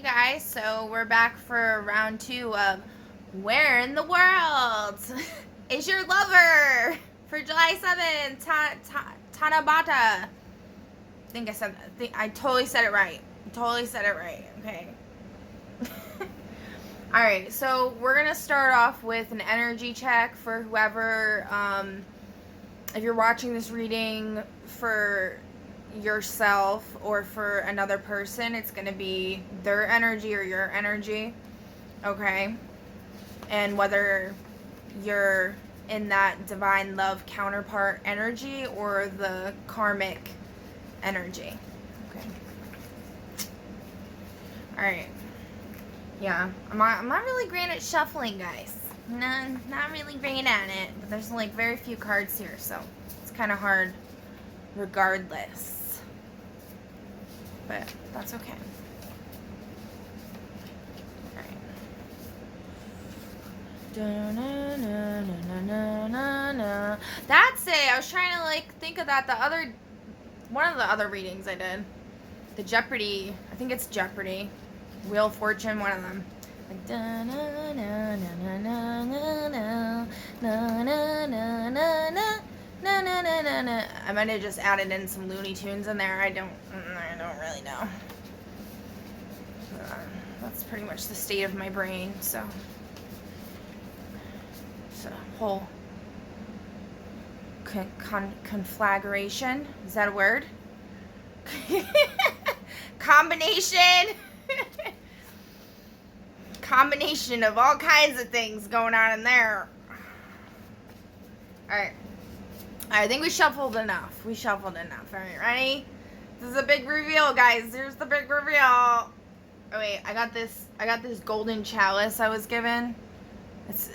Hey guys, so we're back for round 2 of Where in the World is Your Lover for July 7th, Tanabata. I totally said it right. Okay. Alright, so we're going to start off with an energy check for whoever, if you're watching this reading for yourself or for another person, it's going to be their energy or your energy, okay? And whether you're in that divine love counterpart energy or the karmic energy, okay? All right. Yeah, I'm not really great at shuffling, guys. Not really great at it, but there's like very few cards here, so it's kind of hard regardless. But that's okay. Alright. That's it. I was trying to like think of that. One of the other readings I did. The Jeopardy. I think it's Jeopardy. Wheel of Fortune, one of them. Like I might have just added in some Looney Tunes in there. I don't really know. That's pretty much the state of my brain. So it's a whole conflagration. Is that a word? Combination of all kinds of things going on in there. Alright. I think we shuffled enough. Alright, ready? This is a big reveal, guys. Here's the big reveal. Oh wait, I got this golden chalice I was given. It's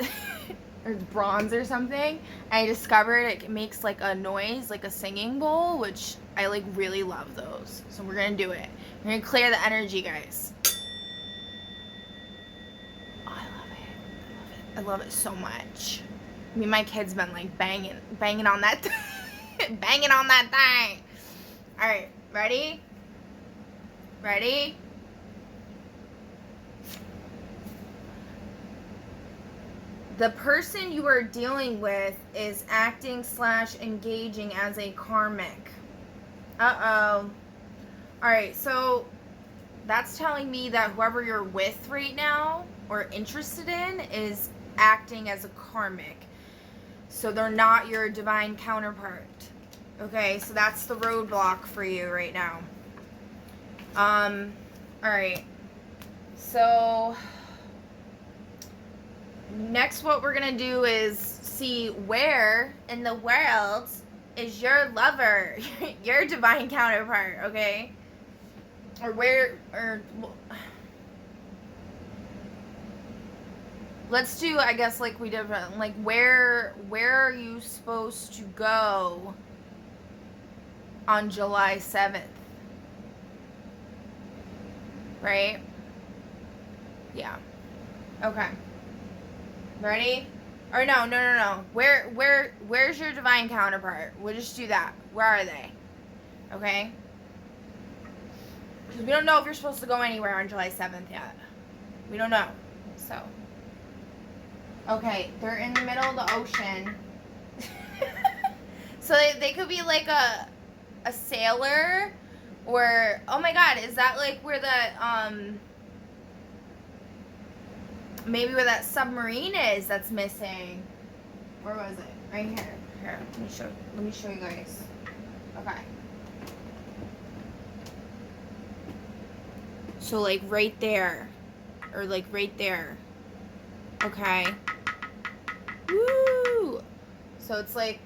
or it's bronze or something. I discovered it makes like a noise, like a singing bowl, which I like really love those. So we're gonna do it. We're gonna clear the energy, guys. Oh, I love it so much. I mean, my kid's been like banging on that banging on that thing. All right, ready? The person you are dealing with is acting/engaging as a karmic. Uh-oh. Alright, so that's telling me that whoever you're with right now or interested in is acting as a karmic. So they're not your divine counterpart. Okay, so that's the roadblock for you right now. Alright. So next what we're going to do is see where in the world is your lover, your divine counterpart, okay? Let's do, I guess, like we did, like where are you supposed to go on July 7th? Right? Yeah. Okay. Ready? Or no. Where's your divine counterpart? We'll just do that. Where are they? Okay? Because we don't know if you're supposed to go anywhere on July 7th yet. We don't know. So. Okay, they're in the middle of the ocean. So they could be like a sailor, or oh my god, is that like where the maybe where that submarine is that's missing? Where was it? Right here. Here, let me show you guys. Okay. So like right there, or like right there. Okay. Woo! So it's like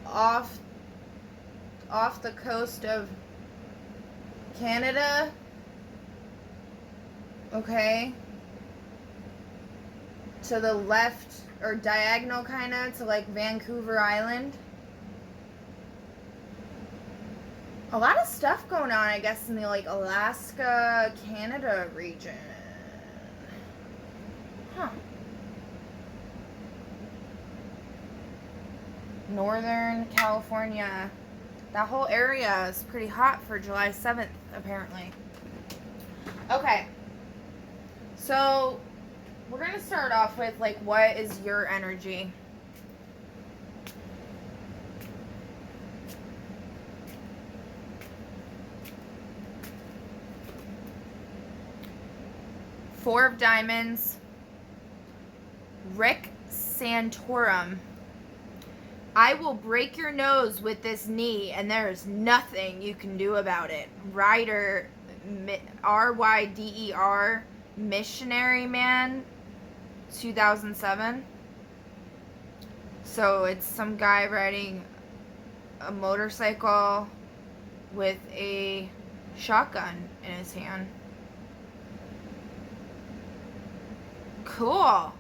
off the coast of Canada. Okay. To the left, or diagonal kind of, to like Vancouver Island. A lot of stuff going on, I guess, in the like Alaska, Canada region. Huh. Northern California. That whole area is pretty hot for July 7th, apparently. Okay. So, we're going to start off with, like, what is your energy? Four of Diamonds. Rick Santorum. I will break your nose with this knee, and there's nothing you can do about it. Ryder, R-Y-D-E-R, Missionary Man, 2007. So it's some guy riding a motorcycle with a shotgun in his hand. Cool.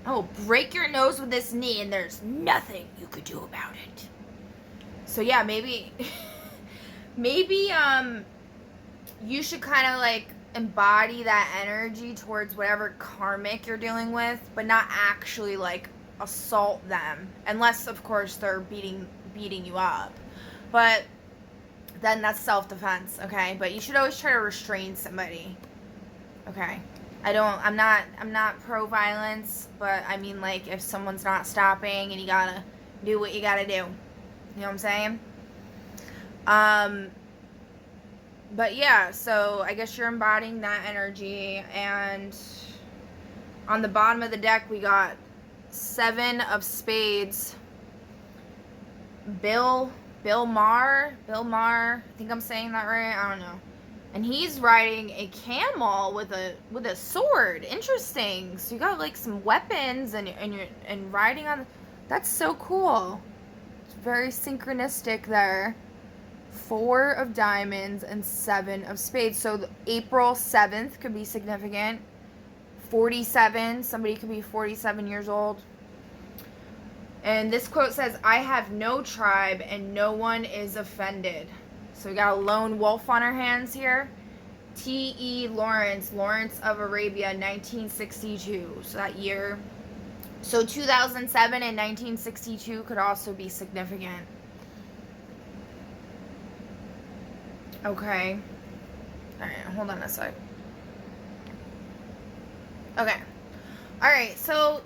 Oh, break your nose with this knee, and there's nothing you could do about it. So yeah, maybe you should kind of like embody that energy towards whatever karmic you're dealing with, but not actually like assault them, unless of course they're beating you up. But then that's self-defense, okay? But you should always try to restrain somebody. Okay. I'm not pro-violence, but I mean, like, if someone's not stopping and you gotta do what you gotta do. You know what I'm saying? But yeah, so I guess you're embodying that energy, and on the bottom of the deck, we got 7 of Spades. Bill Maher, I think I'm saying that right, I don't know. And he's riding a camel with a sword. Interesting. So you got like some weapons and riding on. That's so cool. It's very synchronistic there. 4 of Diamonds and 7 of Spades. So April 7th could be significant. 47. Somebody could be 47 years old. And this quote says, "I have no tribe and no one is offended." So we got a lone wolf on our hands here. T.E. Lawrence of Arabia, 1962. So that year. So 2007 and 1962 could also be significant. Okay. Alright, hold on a sec. Okay. Alright, so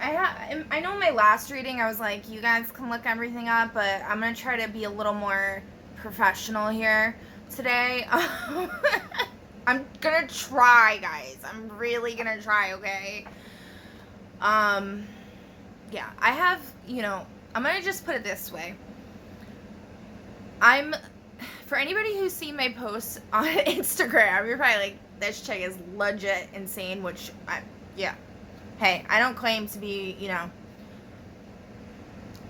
I know in my last reading I was like, you guys can look everything up, but I'm going to try to be a little more professional here today. I'm going to try, guys. I'm really going to try, okay? Yeah, I have, I'm going to just put it this way. For anybody who's seen my posts on Instagram, you're probably like, this chick is legit insane, which, yeah. Hey, I don't claim to be,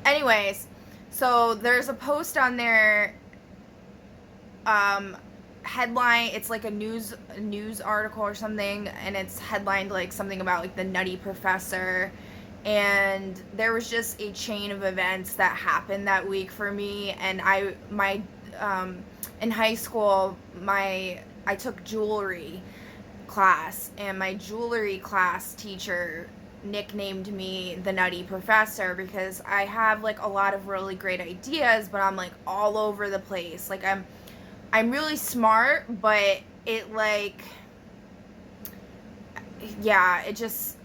Anyways, so there's a post on there, headline, it's like a news article or something, and it's headlined like something about like the Nutty Professor, and there was just a chain of events that happened that week for me, and in high school, I took jewelry class, and my jewelry class teacher nicknamed me the Nutty Professor because I have like a lot of really great ideas, but I'm like all over the place. Like I'm really smart, but it like, yeah, it just,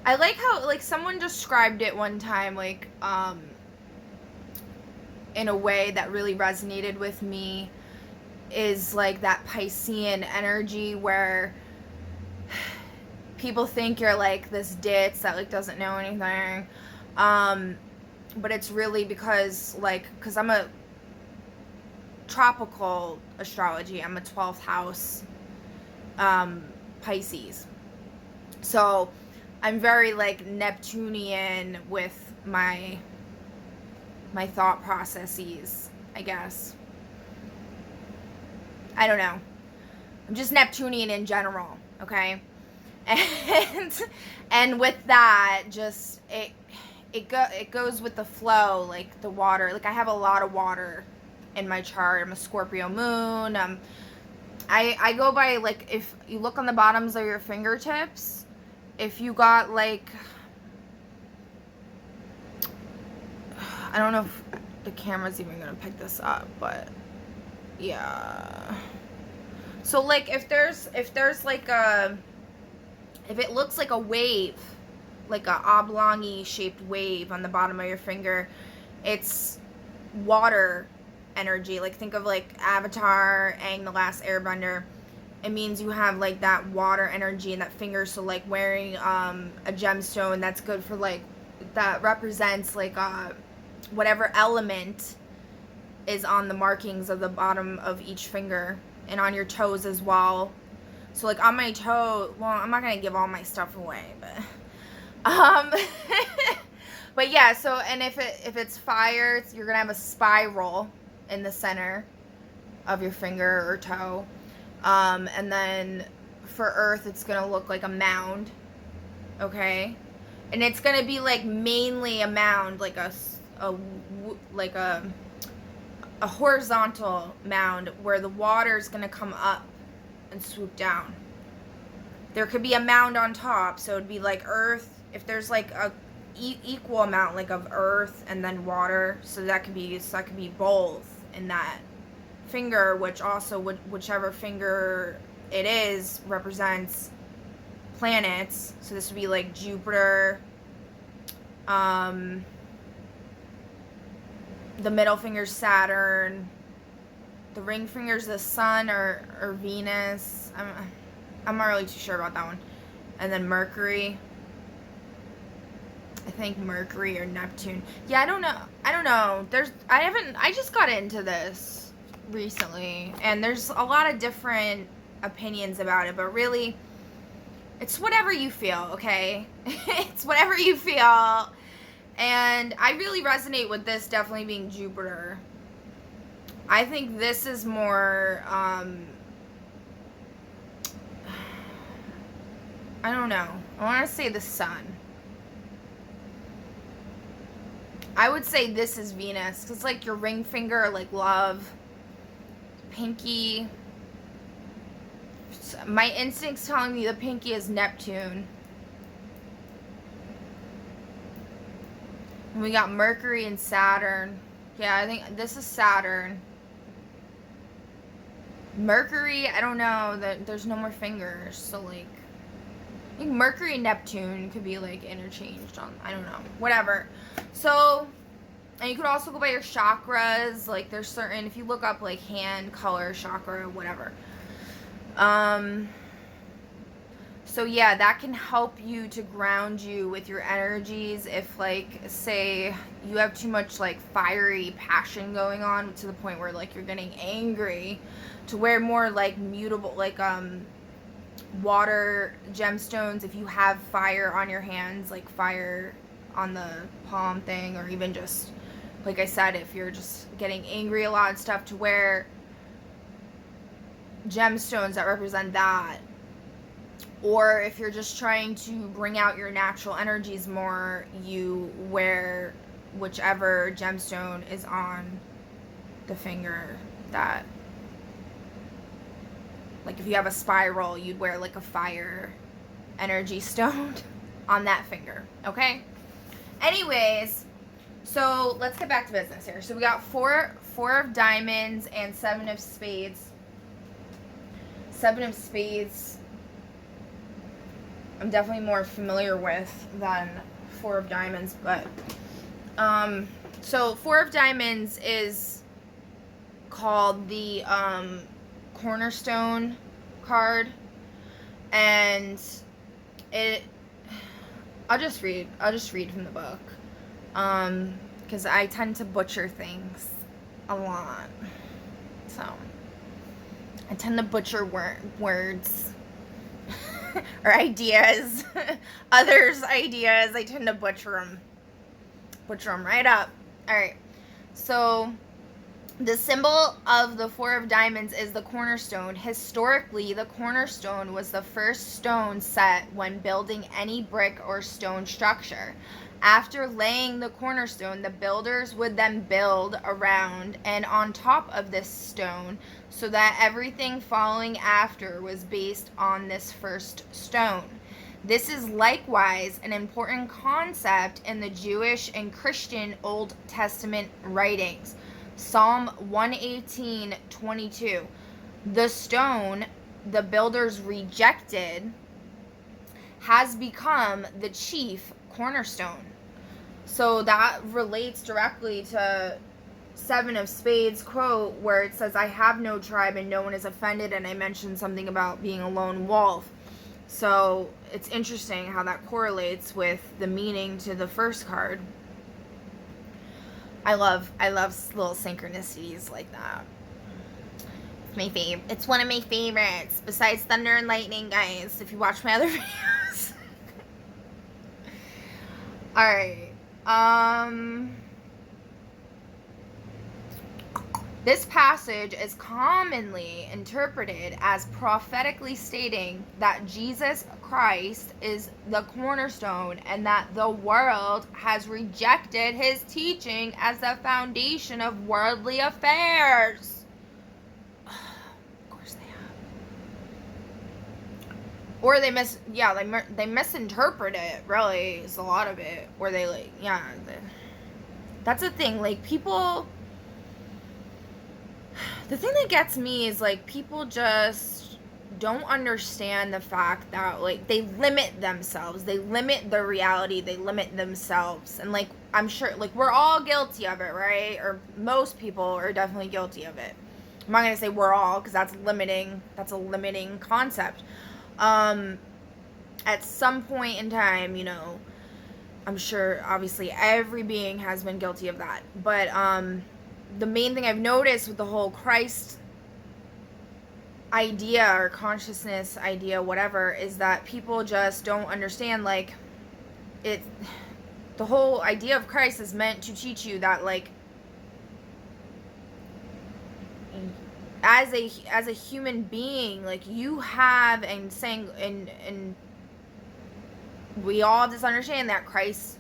I like how like someone described it one time, like in a way that really resonated with me, is like that Piscean energy where people think you're like this ditz that like doesn't know anything, but it's really because I'm a tropical astrology, I'm a 12th house Pisces, so I'm very like Neptunian with my thought processes, I guess. I don't know. I'm just Neptunian in general, okay? And with that, just it goes with the flow, like the water. Like I have a lot of water in my chart. I'm a Scorpio moon. I go by, like, if you look on the bottoms of your fingertips, if you got like, I don't know if the camera's even gonna pick this up, but yeah. So like if there's like if it looks like a wave, like a oblong-y shaped wave on the bottom of your finger, it's water energy. Like think of like Avatar, Aang the Last Airbender. It means you have like that water energy in that finger. So like wearing a gemstone that's good for like, that represents like whatever element is on the markings of the bottom of each finger and on your toes as well. So like on my toe, well, I'm not gonna give all my stuff away, but but yeah. So and if it's fire, you're gonna have a spiral in the center of your finger or toe, and then for earth, it's gonna look like a mound, okay, and it's gonna be like mainly a mound, like a horizontal mound where the water is gonna come up and swoop down. There could be a mound on top, so it'd be like earth. If there's like a equal amount like of earth and then water, so that could be both in that finger, which also whichever finger it is represents planets. So this would be like Jupiter. The middle finger's Saturn. The ring finger's the sun or Venus. I'm not really too sure about that one. And then Mercury. I think Mercury or Neptune. Yeah, I don't know. I just got into this recently, and there's a lot of different opinions about it, but really, it's whatever you feel, okay? It's whatever you feel. And I really resonate with this definitely being Jupiter. I think this is more, I don't know. I want to say the sun. I would say this is Venus, because like your ring finger, like love, pinky. My instinct's telling me the pinky is Neptune. And we got Mercury and Saturn. Yeah, I think this is Saturn. Mercury, I don't know, there's no more fingers, so like, I think Mercury and Neptune could be like interchanged on, I don't know, whatever. So, and you could also go by your chakras, like there's certain, if you look up like hand color, chakra, whatever. So yeah, that can help you to ground you with your energies if like, say, you have too much like fiery passion going on to the point where like you're getting angry, to wear more like mutable, like water gemstones. If you have fire on your hands, like fire on the palm thing, or even just, like I said, if you're just getting angry a lot and stuff, to wear gemstones that represent that. Or if you're just trying to bring out your natural energies more, you wear whichever gemstone is on the finger that, like if you have a spiral, you'd wear like a fire energy stone on that finger, okay? Anyways, so let's get back to business here. So we got four of diamonds and 7 of spades. 7 of spades, I'm definitely more familiar with than 4 of diamonds, but so 4 of diamonds is called the cornerstone card, and I'll just read from the book, because I tend to butcher things a lot, so I tend to butcher words or ideas. Others' ideas, I tend to butcher them right up. All right, so the symbol of the 4 of diamonds is the cornerstone. Historically, the cornerstone was the first stone set when building any brick or stone structure. After laying the cornerstone, the builders would then build around and on top of this stone, so that everything following after was based on this first stone. This is likewise an important concept in the Jewish and Christian Old Testament writings. Psalm 118:22. The stone the builders rejected has become the chief cornerstone. So that relates directly to Seven of Spades quote, where it says, I have no tribe and no one is offended, and I mentioned something about being a lone wolf. So it's interesting how that correlates with the meaning to the first card. I love little synchronicities like that. It's my favorite. It's one of my favorites, besides Thunder and Lightning, guys, if you watch my other videos. Alright. This passage is commonly interpreted as prophetically stating that Jesus Christ is the cornerstone and that the world has rejected his teaching as the foundation of worldly affairs. Of course they have. Or they misinterpret it, really, is a lot of it. Or they, that's the thing, like, people... The thing that gets me is, like, people just don't understand the fact that, like, they limit themselves. They limit their reality. They limit themselves. And, like, I'm sure, like, we're all guilty of it, right? Or most people are definitely guilty of it. I'm not going to say we're all, because that's limiting. That's a limiting concept. At some point in time, I'm sure, obviously, every being has been guilty of that. But, the main thing I've noticed with the whole Christ idea or consciousness idea, whatever, is that people just don't understand, like, the whole idea of Christ is meant to teach you that, like, as a human being, like, you have, and we all have this understanding that Christ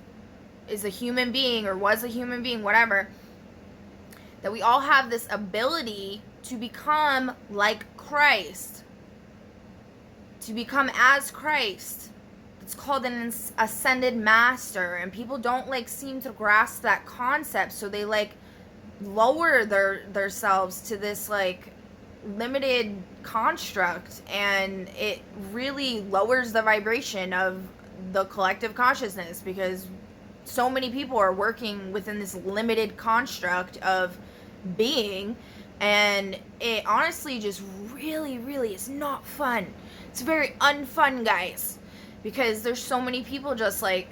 is a human being or was a human being, whatever, that we all have this ability to become like Christ, to become as Christ. It's called an ascended master, and people don't, like, seem to grasp that concept, so they, like, lower themselves to this, like, limited construct, and it really lowers the vibration of the collective consciousness, because so many people are working within this limited construct of being, and it honestly just really, really is not fun. It's very unfun, guys, because there's so many people just like,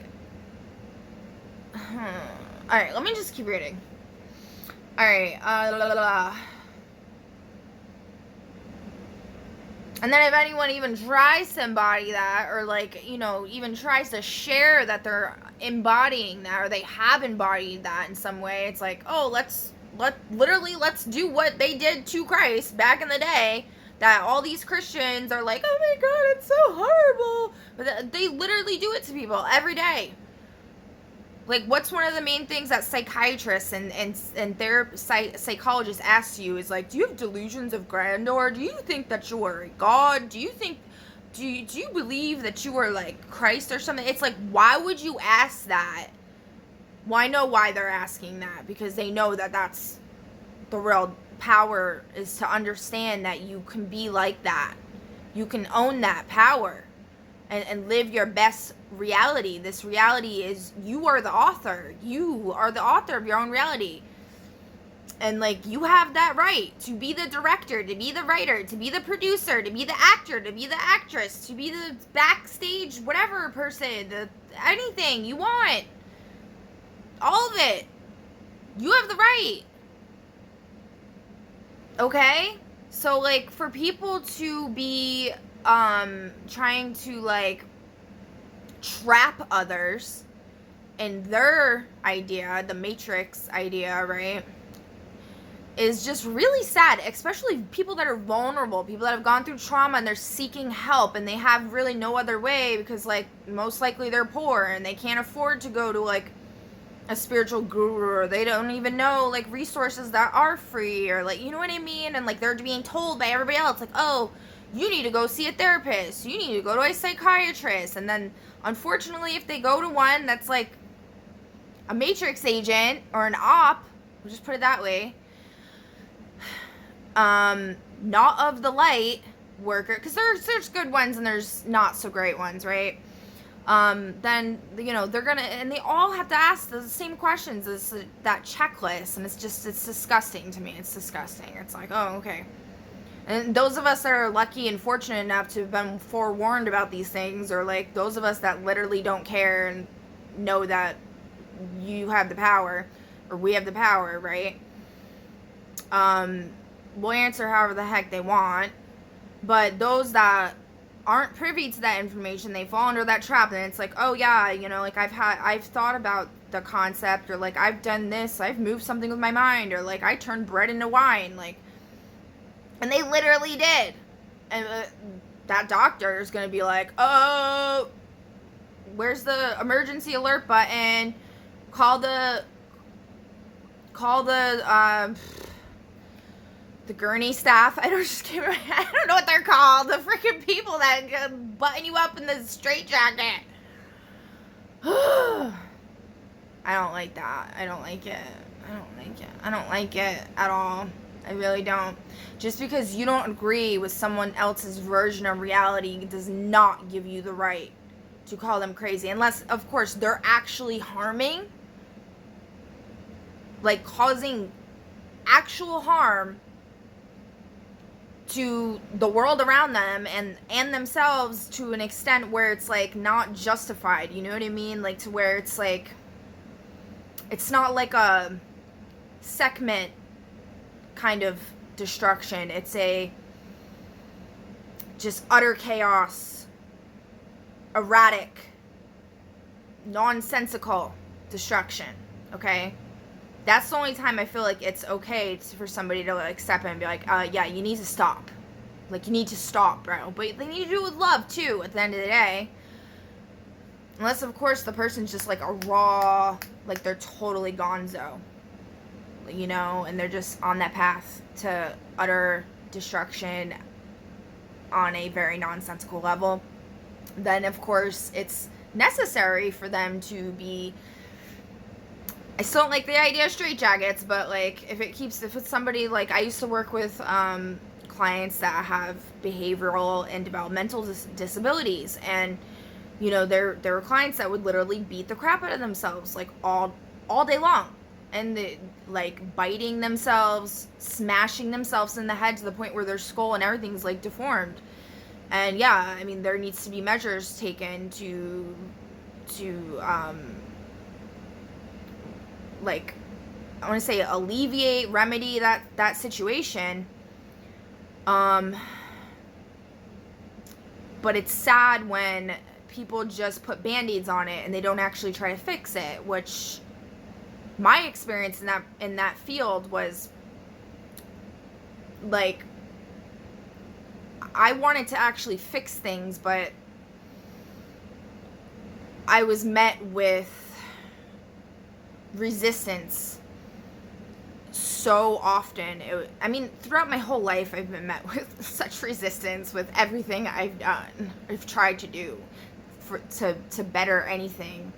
alright, let me just keep reading. Alright, and then if anyone even tries to embody that, or, like, even tries to share that they're embodying that, or they have embodied that in some way, it's like, oh, let's do what they did to Christ back in the day, that all these Christians are like, oh my god, it's so horrible, but they literally do it to people every day. Like, what's one of the main things that psychiatrists and psychologists ask you is, like, do you have delusions of grandeur? Do you think that you are a god? Do you believe that you are like Christ or something? It's like, why would you ask that? Well, I know why they're asking that, because they know that that's the real power, is to understand that you can be like that. You can own that power and live your best reality. This reality is, you are the author. You are the author of your own reality. And, like, you have that right to be the director, to be the writer, to be the producer, to be the actor, to be the actress, to be the backstage whatever person, anything you want. All of it. You have the right. Okay? So, like, for people to be trying to, like, trap others in their idea, the Matrix idea, right, is just really sad, especially people that are vulnerable, people that have gone through trauma and they're seeking help and they have really no other way because, like, most likely they're poor and they can't afford to go to, like, a spiritual guru, or they don't even know like resources that are free, or like, you know what I mean? And like they're being told by everybody else like, oh, you need to go see a therapist, you need to go to a psychiatrist. And then unfortunately, if they go to one that's like a matrix agent or an op, we'll just put it that way, not of the light worker, because there's good ones and there's not so great ones, right? Then, you know, they're gonna, and they all have to ask the same questions as that checklist, and it's disgusting to me. It's disgusting. It's like, oh, okay. And those of us that are lucky and fortunate enough to have been forewarned about these things, or like those of us that literally don't care and know that you have the power, or we have the power, right? Will answer however the heck they want. But those that aren't privy to that information, they fall under that trap, and it's like, oh yeah, you know, like I've thought about the concept, or like I've done this, I've moved something with my mind, or like I turned bread into wine, like, and they literally did. And that doctor is gonna be like, oh, where's the emergency alert button? Call the gurney staff. I don't know what they're called. The freaking people that button you up in the straitjacket. I don't like that. I don't like it. I don't like it at all. I really don't. Just because you don't agree with someone else's version of reality does not give you the right to call them crazy. Unless, of course, they're actually harming, like causing actual harm to the world around them and themselves, to an extent where it's like not justified, you know what I mean? Like, to where it's like, it's not like a segment kind of destruction. It's a just utter chaos, erratic, nonsensical destruction, okay? That's the only time I feel like it's okay for somebody to like step in and be like, yeah, you need to stop. Like, you need to stop, bro. But they need to do it with love, too, at the end of the day. Unless, of course, the person's just like a raw, like they're totally gonzo. You know, and they're just on that path to utter destruction on a very nonsensical level. Then, of course, it's necessary for them to be... I still don't like the idea of straitjackets, but like if it's somebody, like I used to work with clients that have behavioral and developmental disabilities, and you know, there were clients that would literally beat the crap out of themselves like all day long, and like biting themselves, smashing themselves in the head to the point where their skull and everything's like deformed. And yeah, I mean, there needs to be measures taken to like, I want to say alleviate, remedy that situation. But it's sad when people just put band-aids on it and they don't actually try to fix it, which my experience in that field was like, I wanted to actually fix things, but I was met with resistance so often. I mean, throughout my whole life, I've been met with such resistance with everything I've done, I've tried to do to better anything.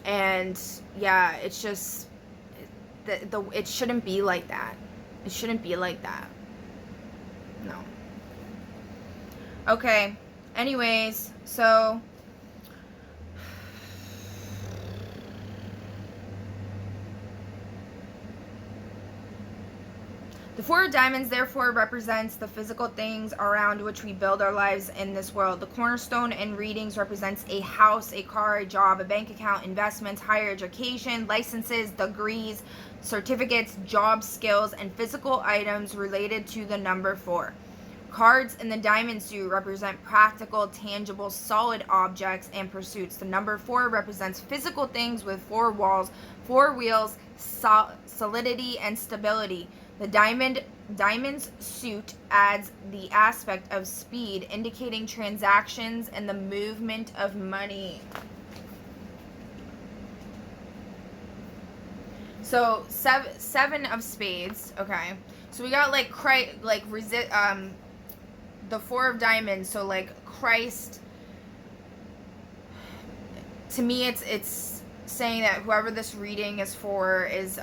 And yeah, it's just, it shouldn't be like that. It shouldn't be like that. No. Okay. Anyways, so the Four of Diamonds, therefore, represents the physical things around which we build our lives in this world. The cornerstone in readings represents a house, a car, a job, a bank account, investments, higher education, licenses, degrees, certificates, job skills, and physical items related to the number 4. Cards in the diamond suit represent practical, tangible, solid objects and pursuits. The number 4 represents physical things with 4 walls, 4 wheels, solidity, and stability. The diamond's suit adds the aspect of speed, indicating transactions and the movement of money. So seven of spades. Okay. So we got like the four of diamonds. So like Christ. To me, it's saying that whoever this reading is for is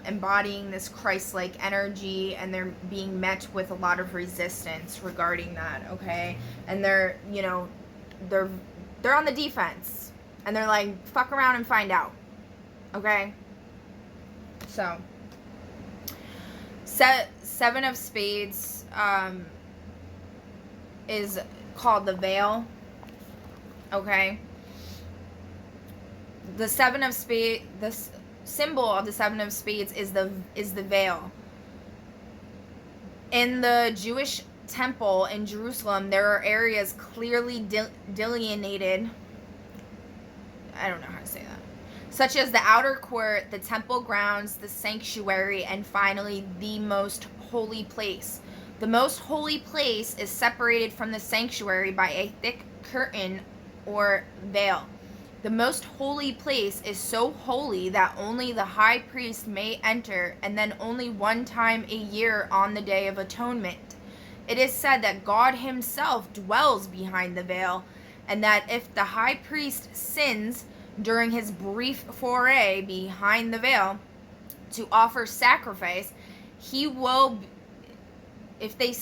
embodying this Christ-like energy, and they're being met with a lot of resistance regarding that. Okay, and they're they're on the defense, and they're like, fuck around and find out. Okay. So, seven of spades is called the veil. Okay. The seven of spades, the symbol of the seven of spades is the veil. In the Jewish temple in Jerusalem, there are areas clearly delineated. I don't know how to say that. Such as the outer court, the temple grounds, the sanctuary, and finally the most holy place. The most holy place is separated from the sanctuary by a thick curtain or veil. The most holy place is so holy that only the high priest may enter, and then only one time a year on the Day of Atonement. It is said that God himself dwells behind the veil, and that if the high priest sins during his brief foray behind the veil to offer sacrifice, he will, if the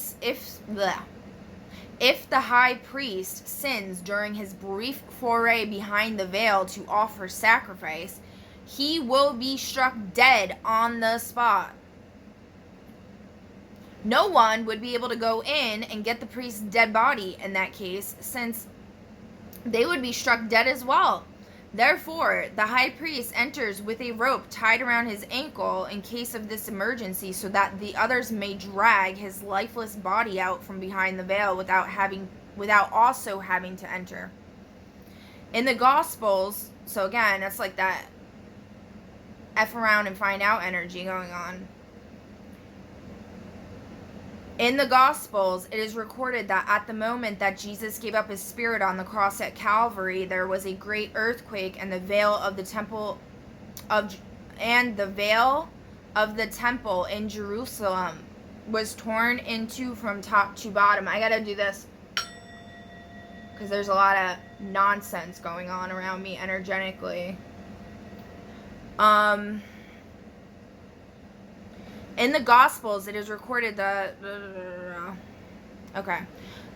high priest sins during his brief foray behind the veil to offer sacrifice, he will be struck dead on the spot. No one would be able to go in and get the priest's dead body in that case, since they would be struck dead as well. Therefore, the high priest enters with a rope tied around his ankle in case of this emergency, so that the others may drag his lifeless body out from behind the veil without also having to enter. In the Gospels, so again, that's like that F around and find out energy going on. In the Gospels, it is recorded that at the moment that Jesus gave up his spirit on the cross at Calvary, there was a great earthquake, and the veil of the temple in Jerusalem was torn into from top to bottom. I gotta do this because there's a lot of nonsense going on around me energetically. In the Gospels, it is recorded that... Okay.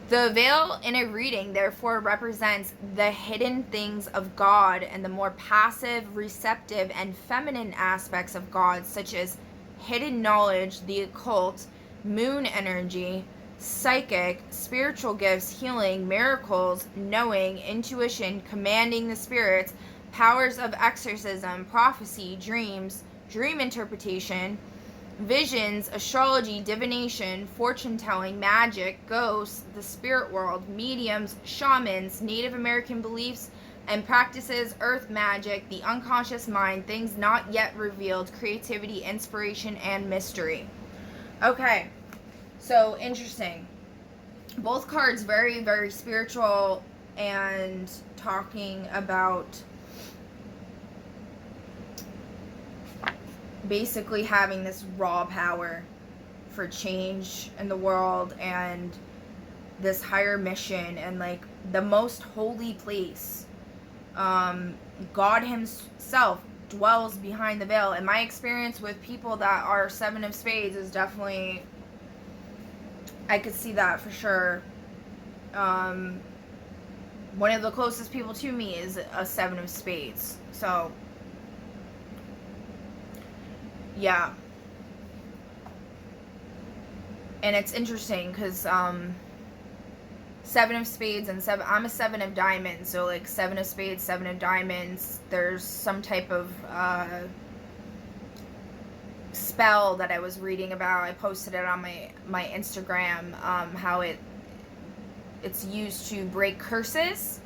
The veil in a reading, therefore, represents the hidden things of God and the more passive, receptive, and feminine aspects of God, such as hidden knowledge, the occult, moon energy, psychic, spiritual gifts, healing, miracles, knowing, intuition, commanding the spirits, powers of exorcism, prophecy, dreams, dream interpretation, visions, astrology, divination, fortune-telling, magic, ghosts, the spirit world, mediums, shamans, Native American beliefs and practices, earth magic, the unconscious mind, things not yet revealed, creativity, inspiration, and mystery. Okay, so interesting. Both cards very, very spiritual and talking about basically having this raw power for change in the world and this higher mission and like the most holy place. God himself dwells behind the veil. And my experience with people that are seven of spades is definitely, I could see that for sure. One of the closest people to me is a seven of spades. So yeah. And it's interesting because seven of spades and I'm a seven of diamonds, so like seven of spades, seven of diamonds, there's some type of spell that I was reading about. I posted it on my Instagram, how it's used to break curses,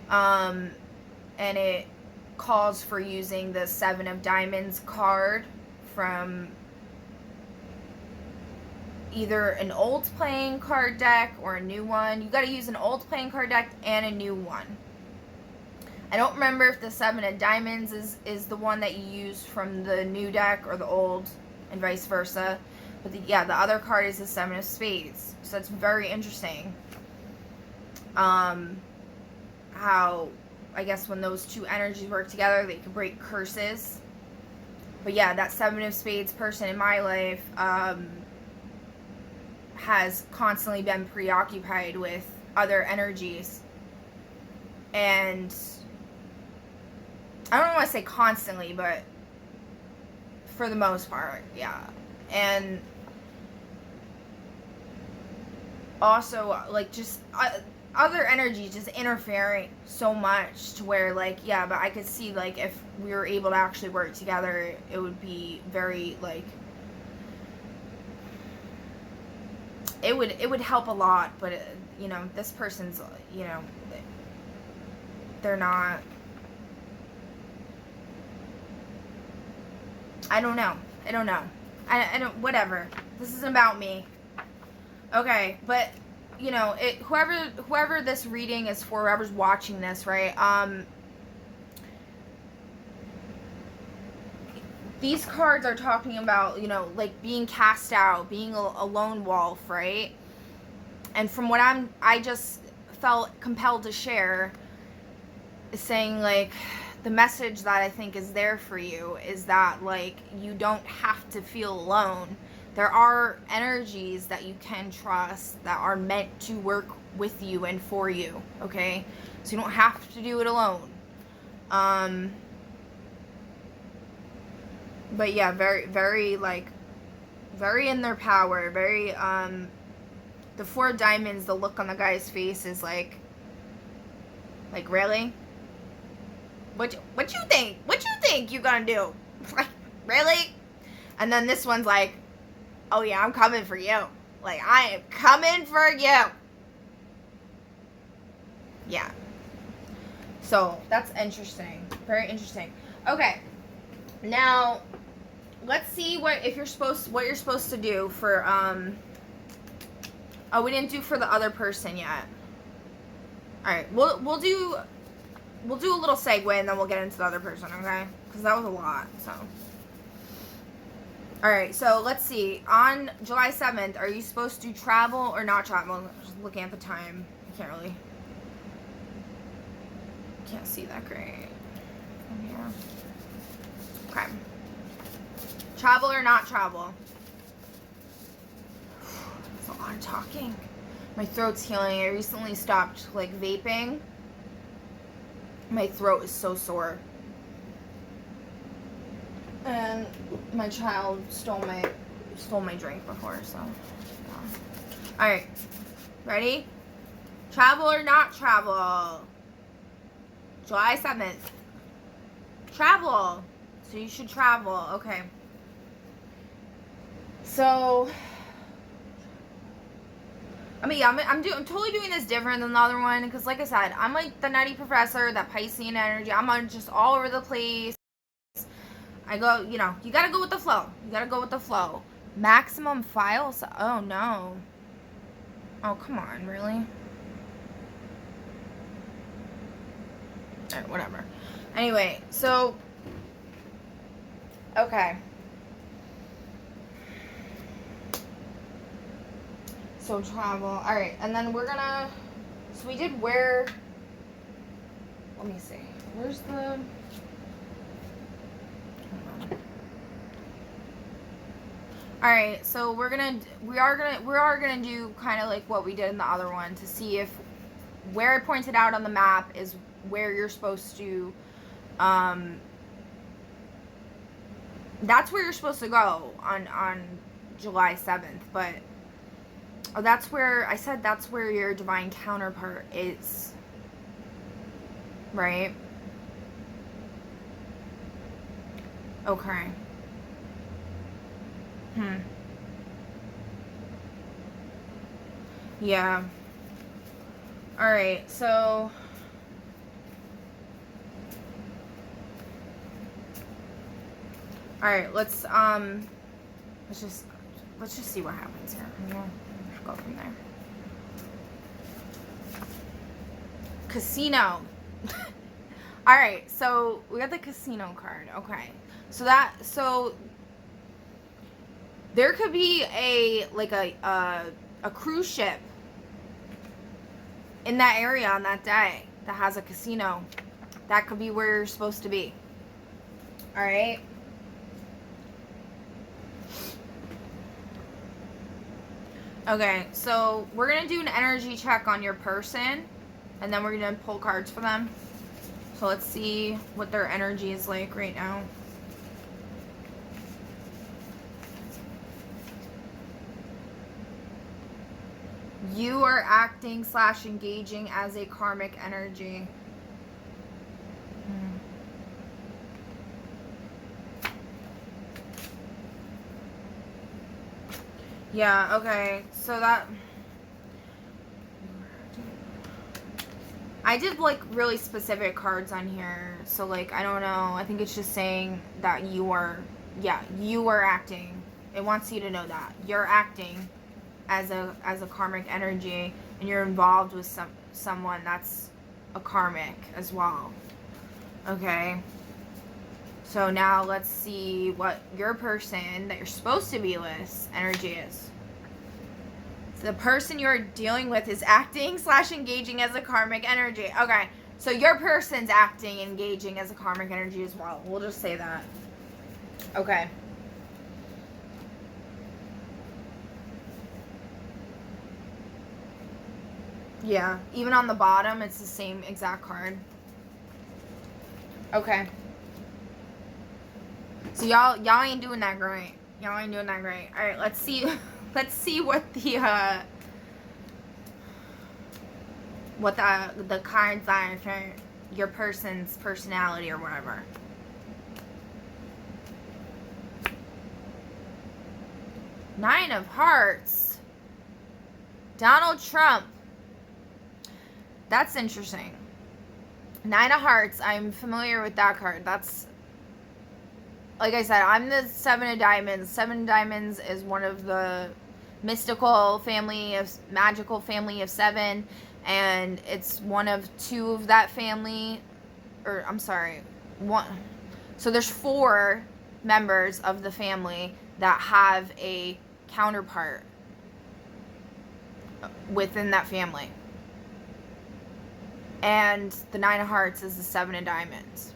and it calls for using the seven of diamonds card from either an old playing card deck or a new one. You got to use an old playing card deck and a new one. I don't remember if the 7 of diamonds is the one that you use from the new deck or the old, and vice versa. But the other card is the 7 of spades. So it's very interesting. How, I guess, when those two energies work together, they can break curses. But yeah, that 7 of spades person in my life has constantly been preoccupied with other energies. And I don't want to say constantly, but for the most part, yeah. And also, like, just other energies just interfering so much to where, like, yeah, but I could see, like, if we were able to actually work together, it would be very, like, it would help a lot. But you know, this person's, you know, they're not, I don't know I don't, whatever, this isn't about me. Okay, but you know, whoever this reading is for, whoever's watching this, right, these cards are talking about, you know, like, being cast out, being a lone wolf, right? And from what I just felt compelled to share is saying, like, the message that I think is there for you is that, like, you don't have to feel alone. There are energies that you can trust that are meant to work with you and for you, okay? So you don't have to do it alone. But yeah, very, very, like, very in their power, very, the 4 of diamonds, the look on the guy's face is like, really? What you think? What you think you gonna do? Like, really? And then this one's like, oh yeah, I'm coming for you. Like, I am coming for you. Yeah. So, that's interesting. Very interesting. Okay. Now, let's see what you're supposed to do for, oh, we didn't do for the other person yet. Alright, we'll do a little segue and then we'll get into the other person, okay? Because that was a lot, so. Alright, so let's see. On July 7th, are you supposed to travel or not travel? Just looking at the time. I can't see that great from here. Okay. Travel or not travel? That's a lot of talking. My throat's healing. I recently stopped, like, vaping. My throat is so sore. And my child stole my drink before, so. Yeah. Alright. Ready? Travel or not travel? July 7th. Travel. So you should travel. Okay. So, I mean, I'm totally doing this different than the other one, because, like I said, I'm like the Nutty Professor, that Piscean energy. I'm just all over the place. I go, you know, you gotta go with the flow. You gotta go with the flow. Maximum files? Oh, no. Oh, come on, really? Alright, whatever. Anyway, so, okay. So travel. Alright, and then we're gonna, so we did where, let me see. Where's the, alright, so we are gonna do kind of like what we did in the other one, to see if where I pointed out on the map is where you're supposed to, that's where you're supposed to go on July 7th, but oh, that's where, I said that's where your divine counterpart is. Right? Okay. Yeah. Alright, so alright, let's just see what happens here. We'll go from there. Casino. All right, so we got the casino card. Okay, so there could be a cruise ship in that area on that day that has a casino. That could be where you're supposed to be. All right. Okay, so we're gonna do an energy check on your person, and then we're gonna pull cards for them. So let's see what their energy is like right now. You are acting / engaging as a karmic energy. Yeah, okay. So that... I did, like, really specific cards on here. So, like, I don't know. I think it's just saying that you are... Yeah, you are acting. It wants you to know that. You're acting as a karmic energy. And you're involved with someone that's a karmic as well. Okay. So now let's see what your person that you're supposed to be with energy is. So the person you're dealing with is acting / engaging as a karmic energy. Okay, so your person's acting, engaging as a karmic energy as well. We'll just say that. Okay. Yeah, even on the bottom, it's the same exact card. Okay. So y'all ain't doing that great. Y'all ain't doing that great. All right, let's see what the cards are for your person's personality or whatever. Nine of Hearts. Donald Trump. That's interesting. Nine of Hearts. I'm familiar with that card. That's, like I said, I'm the Seven of Diamonds. Seven of Diamonds is one of the mystical family of magical family of seven, and it's one of two of that family, or I'm sorry, one. So there's 4 members of the family that have a counterpart within that family. And the Nine of Hearts is the Seven of Diamonds.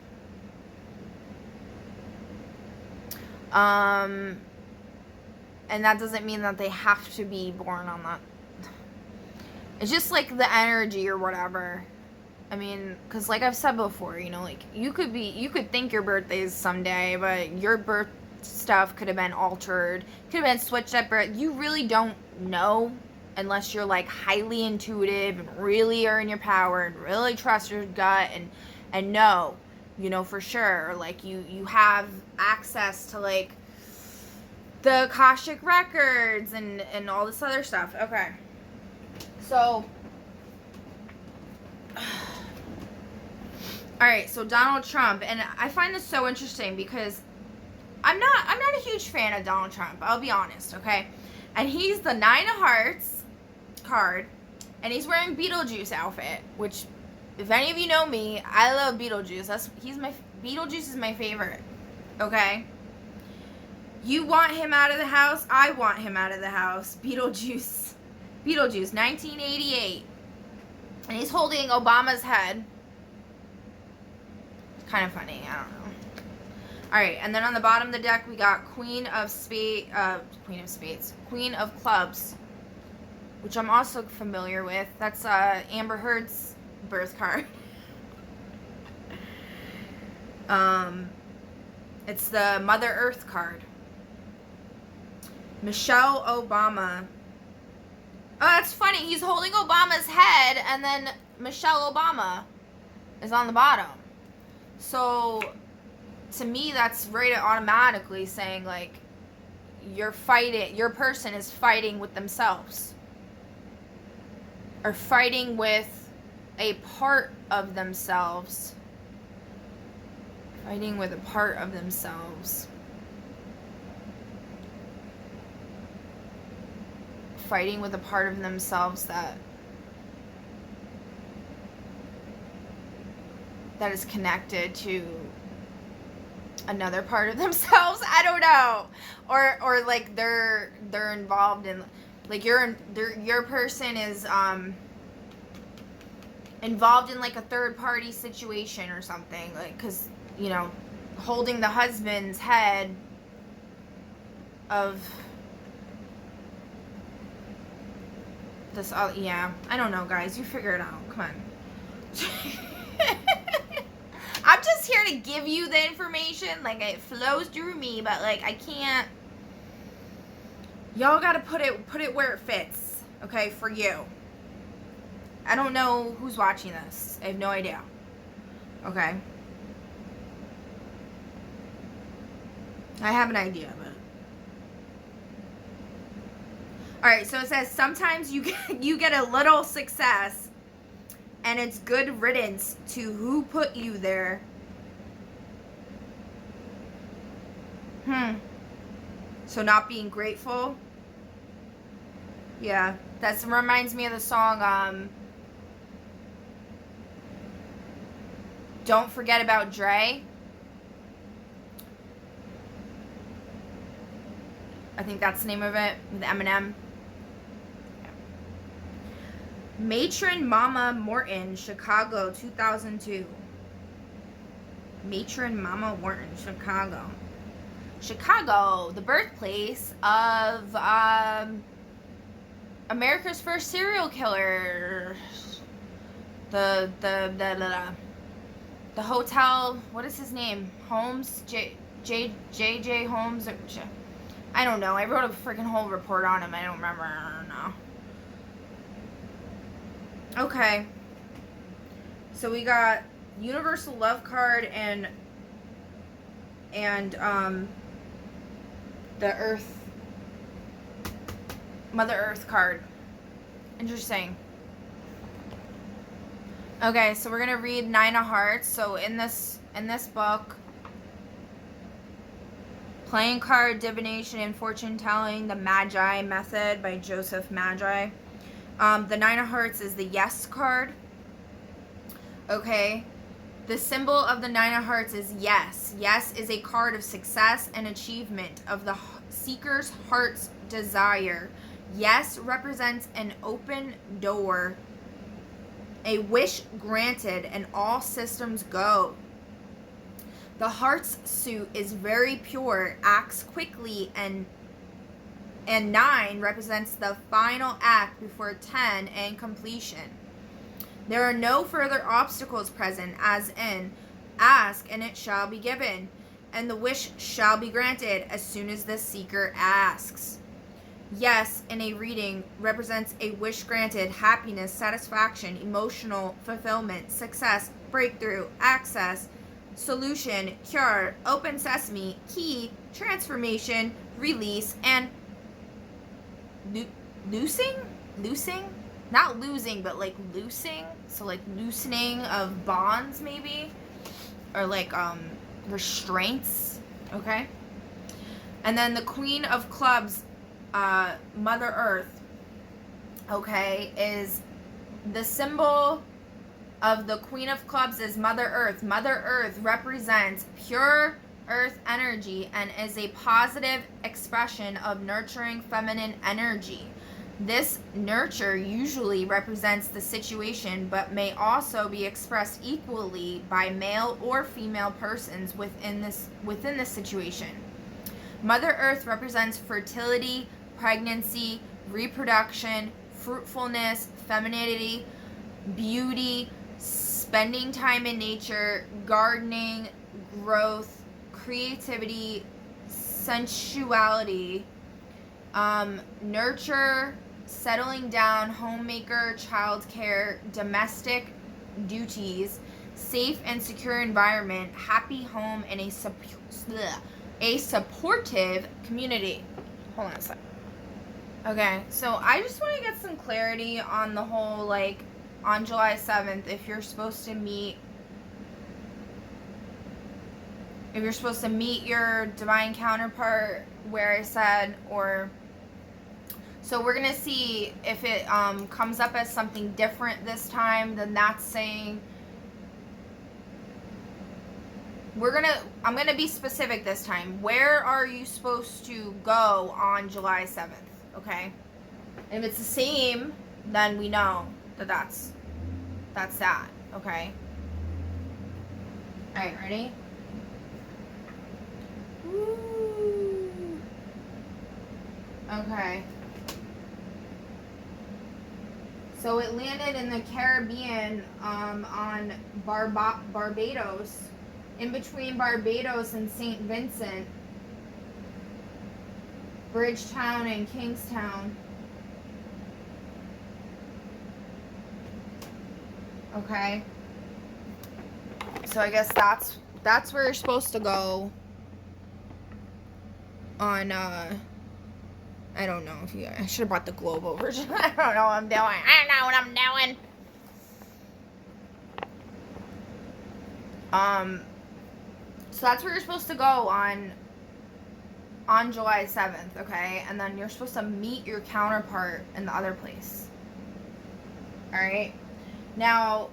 And that doesn't mean that they have to be born on that. It's just like the energy or whatever. I mean, because like I've said before, you know, like you could think your birthday is someday, but your birth stuff could have been altered, could have been switched up. You really don't know unless you're like highly intuitive and really are in your power and really trust your gut and know, you know, for sure. Like you have access to like the Akashic records and all this other stuff. Okay. So, all right, so Donald Trump, and I find this so interesting because I'm not a huge fan of Donald Trump. I'll be honest, okay? And he's the Nine of Hearts card, and he's wearing Beetlejuice outfit, which, if any of you know me, I love Beetlejuice. Beetlejuice is my favorite. Okay? You want him out of the house, I want him out of the house. Beetlejuice, 1988. And he's holding Obama's head. It's kind of funny, I don't know. Alright, and then on the bottom of the deck, we got Queen of Clubs, which I'm also familiar with. That's Amber Heard's birth card. It's the Mother Earth card. Michelle Obama. Oh, that's funny. He's holding Obama's head, and then Michelle Obama is on the bottom. So, to me, that's right automatically saying, like, your person is fighting with themselves. Or fighting with a part of themselves. Fighting with a part of themselves. Fighting with a part of themselves that that is connected to another part of themselves. I don't know. Or like they're involved in, like, your person is involved in like a third party situation or something, like, because, you know, holding the husband's head of this. Yeah, I don't know, guys, you figure it out. Come on. I'm just here to give you the information, like, it flows through me, but like I can't. Y'all gotta put it where it fits, okay, for you. I don't know who's watching this. I have no idea. Okay. I have an idea, but. Alright, so it says sometimes you get a little success and it's good riddance to who put you there. So not being grateful. Yeah, that reminds me of the song, Don't Forget About Dre. I think that's the name of it, with Eminem. Matron Mama Morton, Chicago, 2002. Matron Mama Morton, Chicago. Chicago, the birthplace of America's first serial killer. The hotel, what is his name? Holmes, J.J. Holmes, or I don't know. I wrote a freaking whole report on him. I don't remember. I don't know. Okay. So we got Universal Love card and the Earth, Mother Earth card. Interesting. Okay, so we're gonna read Nine of Hearts. So in this book, Playing Card, Divination, and Fortune Telling, the Magi Method by Joseph Magi. The Nine of Hearts is the Yes card. Okay. The symbol of the Nine of Hearts is Yes. Yes is a card of success and achievement of the seeker's heart's desire. Yes represents an open door, a wish granted, and all systems go. The heart's suit is very pure, acts quickly, and 9 represents the final act before 10 and completion. There are no further obstacles present, as in, ask and it shall be given, and the wish shall be granted as soon as the seeker asks. Yes, in a reading, represents a wish granted, happiness, satisfaction, emotional fulfillment, success, breakthrough, access, solution, cure, open sesame, key, transformation, release, and loosing? Not losing, but like loosing. So like loosening of bonds, maybe, or like restraints. Okay. And then the Queen of Clubs, Mother Earth, okay, is the symbol of the Queen of Clubs is Mother Earth. Mother Earth represents pure earth energy and is a positive expression of nurturing feminine energy. This nurture usually represents the situation, but may also be expressed equally by male or female persons within this situation. Mother Earth represents fertility, pregnancy, reproduction, fruitfulness, femininity, beauty, spending time in nature, gardening, growth, creativity, sensuality, nurture, settling down, homemaker, childcare, domestic duties, safe and secure environment, happy home, and a supportive community. Hold on a sec. Okay, so I just want to get some clarity on the whole, like, on July 7th, if you're supposed to meet your divine counterpart where I said, or so we're gonna see if it comes up as something different this time. Then that's saying I'm gonna be specific this time. Where are you supposed to go on July 7th? Okay. And if it's the same, then we know that that's that. Okay. All right, ready? Woo. Okay. So it landed in the Caribbean on Barbados, in between Barbados and St. Vincent, Bridgetown and Kingstown. Okay. So I guess that's where you're supposed to go on I don't know if I should have brought the globe over. I don't know what I'm doing. I don't know what I'm doing. So that's where you're supposed to go on July 7th, okay? And then you're supposed to meet your counterpart in the other place. All right? Now,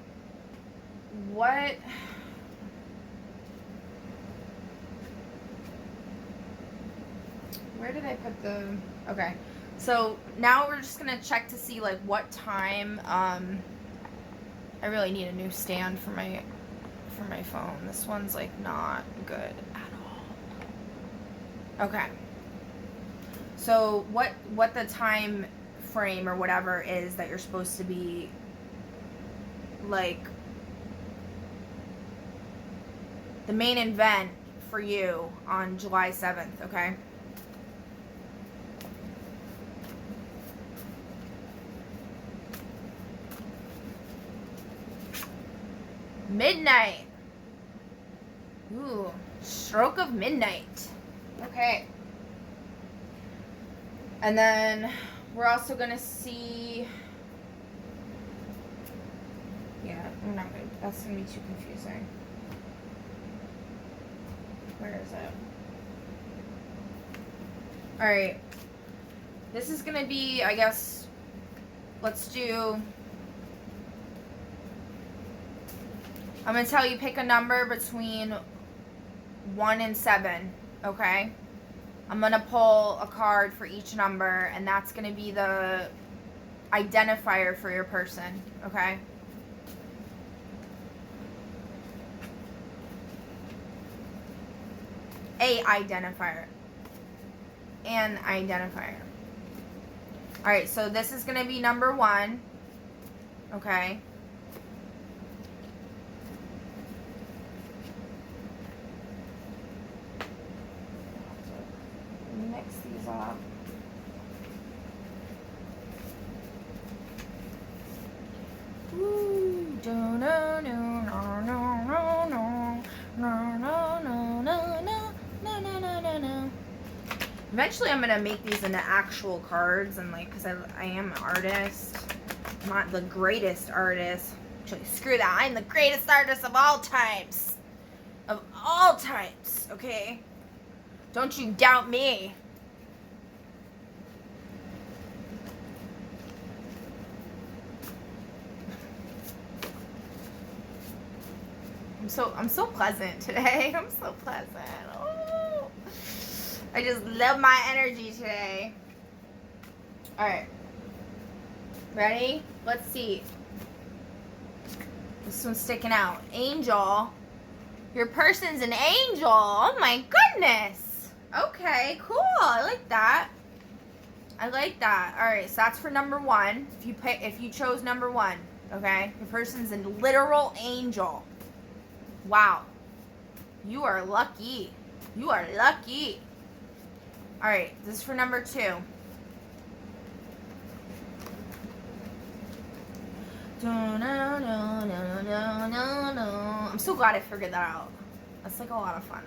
where did I put the... Okay. So now we're just going to check to see, like, what time... I really need a new stand for my phone. This one's, like, not good at all. Okay. So what the time frame or whatever is that you're supposed to be, like, the main event for you on July 7th, okay? Midnight. Ooh, stroke of midnight. Okay. And then we're also going to see... Yeah, I'm not going to... That's going to be too confusing. Where is it? Alright. This is going to be, I guess... Let's do... I'm going to tell you pick a number between 1 and 7, okay? I'm going to pull a card for each number, and that's going to be the identifier for your person, okay? A identifier. An identifier. Alright, so this is going to be number 1, okay? Mix these up. Ooh, no no no no no no no no no no no no no. Eventually, I'm gonna make these into actual cards, and like, cause I am an artist. I'm not the greatest artist. Actually, screw that. I'm the greatest artist of all times. Of all times, okay? Don't you doubt me. I'm so pleasant today. I'm so pleasant. Oh, I just love my energy today. All right. Ready? Let's see. This one's sticking out. Angel. Your person's an angel. Oh my goodness. Okay, cool. I like that. I like that. All right, so that's for number 1. If you chose number 1, okay? Your person's a literal angel. Wow. You are lucky. You are lucky. All right, this is for number 2. I'm so glad I figured that out. That's like a lot of fun.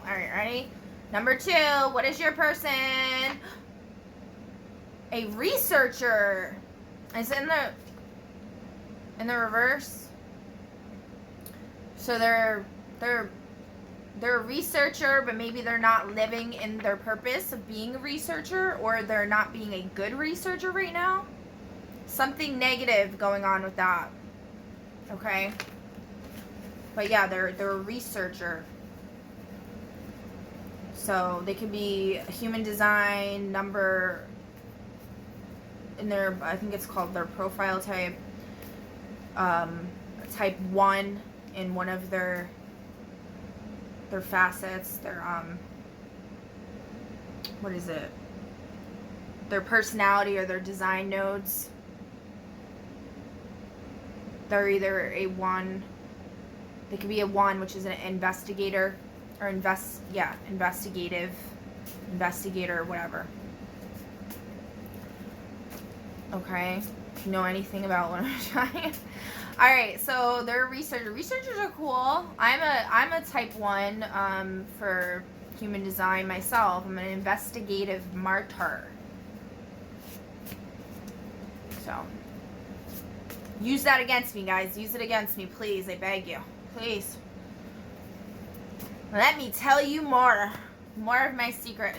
Alright, ready? Number 2, what is your person? A researcher. Is it in the reverse? So they're a researcher, but maybe they're not living in their purpose of being a researcher, or they're not being a good researcher right now. something negative going on with that. Okay? But yeah, they're a researcher. So they could be human design, number in their, I think it's called their profile type. Type 1 in one of their facets, their what is it? Their personality or their design nodes. They're either a 1, they could be a 1, which is an investigator, or investigator, whatever. Okay, if you know anything about what I'm trying. All right, so they're researchers. Researchers are cool. I'm a type 1 for human design myself. I'm an investigative martyr. So use that against me, guys. Use it against me, please. I beg you, please. Let me tell you more of my secret.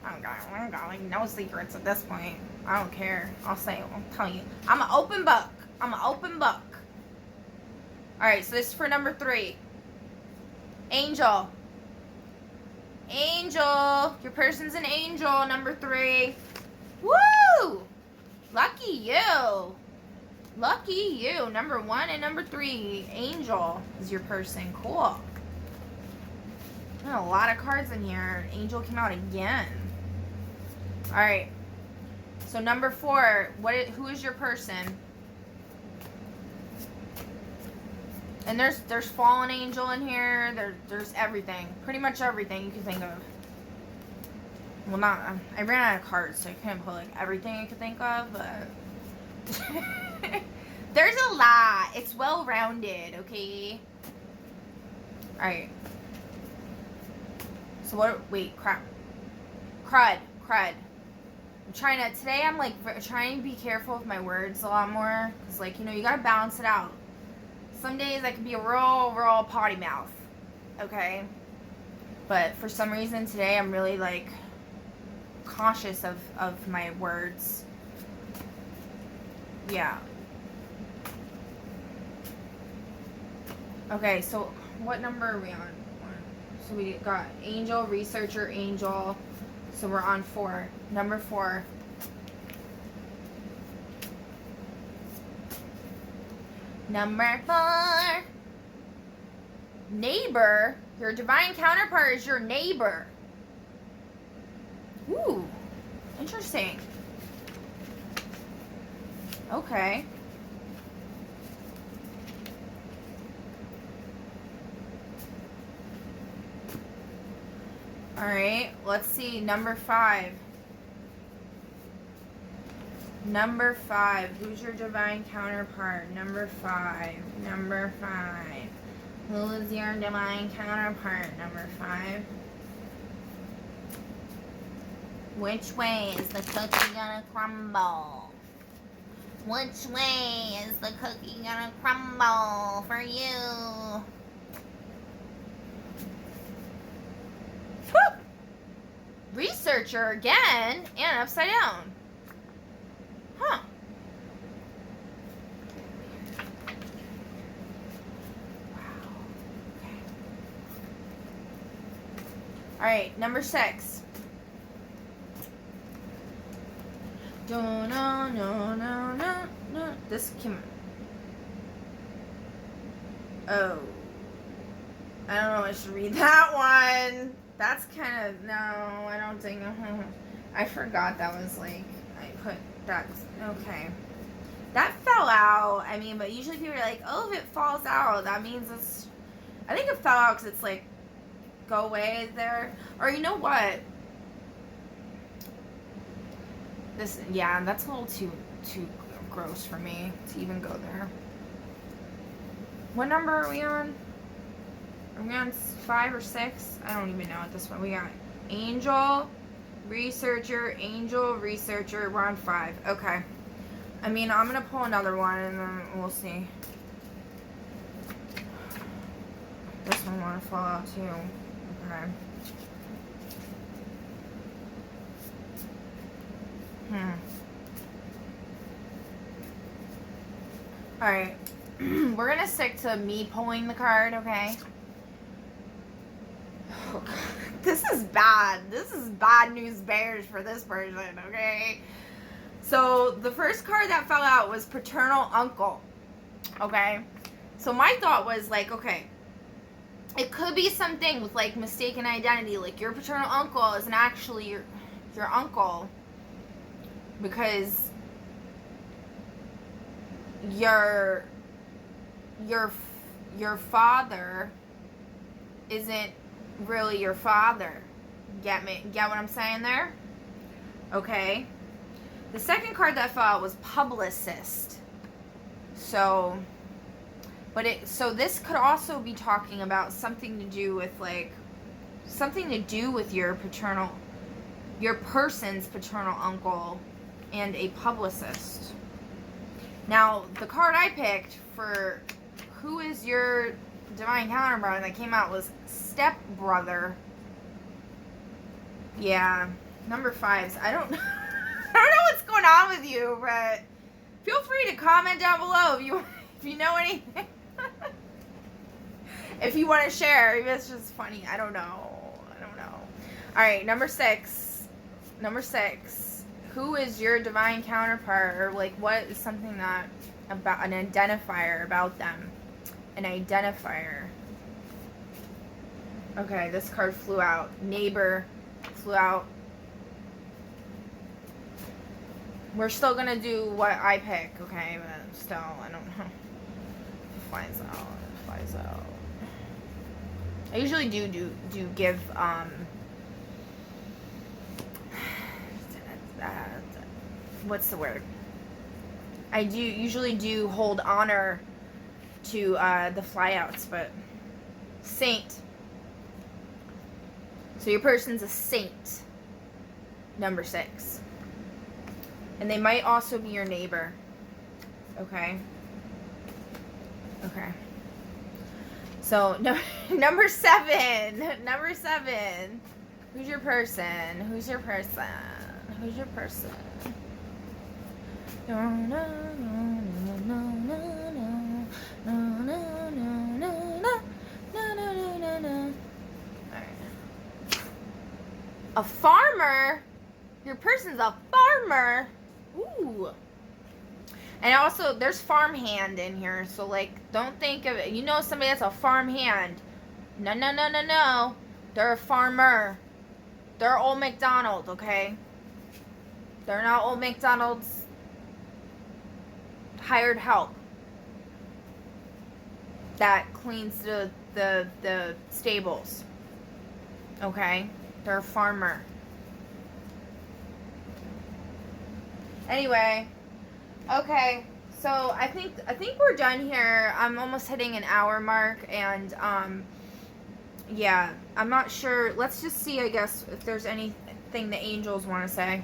I don't got like no secrets at this point. I don't care. I'll tell you. I'm an open book. Alright, so this is for number 3. Angel. Your person's an angel, number 3. Woo! Lucky you. Number 1 and number 3. Angel is your person. Cool. A lot of cards in here. Angel came out again. Alright. So number 4, who is your person? And there's fallen angel in here. There's everything. Pretty much everything you can think of. Well, I ran out of cards, so I couldn't put like everything I could think of, but there's a lot. It's well rounded, okay? Alright. So what, wait, crud. Today I'm like trying to be careful with my words a lot more. Because like, you gotta balance it out. Some days I could be a real potty mouth. Okay? But for some reason today I'm really like cautious of my words. Yeah. Okay, so what number are we on? So we got angel, researcher, angel. So we're on 4. Number 4. Number 4. Neighbor. Your divine counterpart is your neighbor. Ooh. Interesting. Okay. Alright, let's see. Number 5. Number 5. Who's your divine counterpart? Number 5. Number 5. Who is your divine counterpart? Number 5. Which way is the cookie gonna crumble? Which way is the cookie gonna crumble for you? Whoop! Researcher again and upside down. Huh. Wow. Okay. Alright, number 6. No. This came. Oh. I don't know if I should read that one. That's kind of. No, I don't think. I forgot that was like. I put that. Okay. That fell out. I mean, but usually people are like, oh, if it falls out, that means it's. I think it fell out because it's like. Go away there. Or you know what? This, yeah, that's a little too gross for me to even go there. What number are we on? Are we on 5 or 6? I don't even know at this point. We got angel, researcher. We're on 5. Okay. I mean, I'm gonna pull another one and then we'll see. This one wanna fall out too. Okay. Alright. We're gonna stick to me pulling the card, okay? Oh, God. This is bad. This is bad news bears for this person, okay? So, the first card that fell out was paternal uncle, okay? So, my thought was, like, okay, it could be something with, like, mistaken identity. Like, your paternal uncle isn't actually your uncle because your father isn't really your father. Get what I'm saying there? Okay. The second card that fell out was publicist. So this could also be talking about something to do with, like, something to do with your person's paternal uncle and a publicist. Now, the card I picked for who is your divine counterpart that came out was stepbrother. Yeah, number 5s. I don't know what's going on with you, but feel free to comment down below if you know anything. If you want to share, if it's just funny. I don't know. Alright, number 6. Who is your divine counterpart? Or, like, what is something that about an identifier about them? An identifier. Okay, this card flew out. Neighbor flew out. We're still gonna do what I pick, okay? But still, I don't know. It flies out. I usually do give what's the word? I usually do hold honor to the flyouts, but saint. So your person's a saint. Number 6. And they might also be your neighbor. Okay. So number 7. Who's your person? A farmer? Your person's a farmer? Ooh. And also, there's farmhand in here, so, like, don't think of it. You know somebody that's a farmhand. No. They're a farmer. They're Old MacDonald, okay? They're not Old MacDonald's hired help that cleans the stables. Okay? They're a farmer. Anyway, okay. So I think we're done here. I'm almost hitting an hour mark, and yeah, I'm not sure. Let's just see, I guess, if there's anything the angels want to say,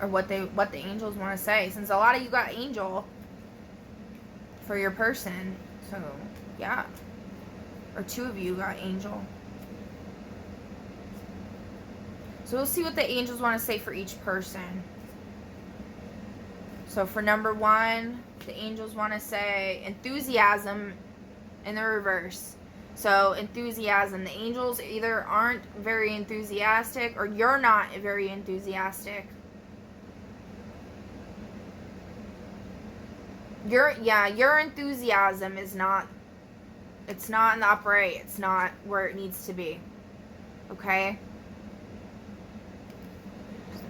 or what the angels want to say, since a lot of you got angel for your person. So yeah, or 2 of you got angel. So we'll see what the angels want to say for each person. So for number 1, the angels want to say enthusiasm in the reverse. So enthusiasm, the angels either aren't very enthusiastic or you're not very enthusiastic. Your enthusiasm is not, it's not in the upright. It's not where it needs to be. Okay?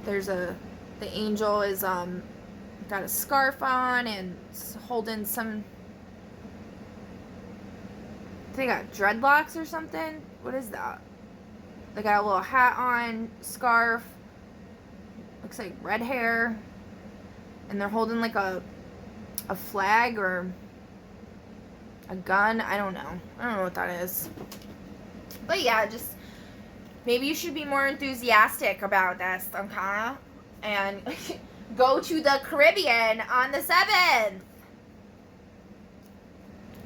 The angel is got a scarf on and holding some, they got dreadlocks or something. What is that? They got a little hat on, scarf, looks like red hair, and they're holding like a flag or a gun. I don't know what that is, but yeah, just maybe you should be more enthusiastic about this, okay? And go to the Caribbean on the 7th.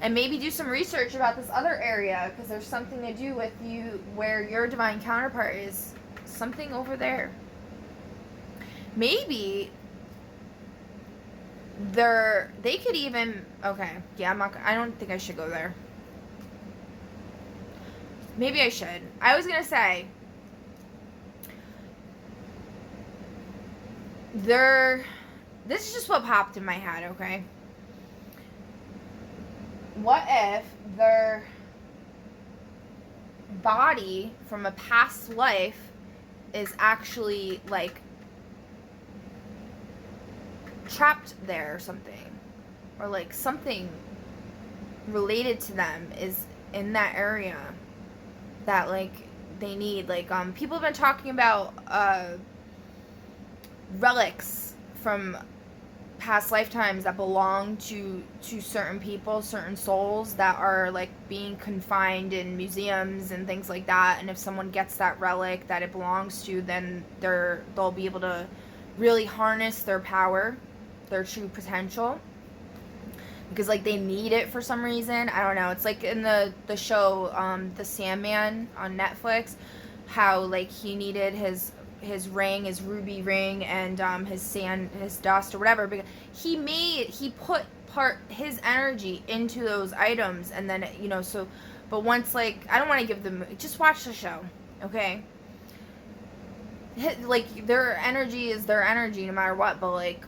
And maybe do some research about this other area, because there's something to do with you where your divine counterpart is, something over there. Maybe they could even, okay, yeah, I don't think I should go there. Maybe I should. I was gonna say, this is just what popped in my head, okay? What if their body from a past life is actually, like, trapped there or something, or like something related to them is in that area that, like, they need, like, people have been talking about relics from past lifetimes that belong to certain people, certain souls that are, like, being confined in museums and things like that. And if someone gets that relic that it belongs to, then they'll be able to really harness their power, their true potential, because, like, they need it for some reason. I don't know. It's like in the show The Sandman on Netflix, how, like, he needed his ring, his ruby ring, and his dust or whatever, because he put his energy into those items, and then, you know, so, but once, like, I don't want to give them, just watch the show, okay? Like, their energy is their energy no matter what, but, like,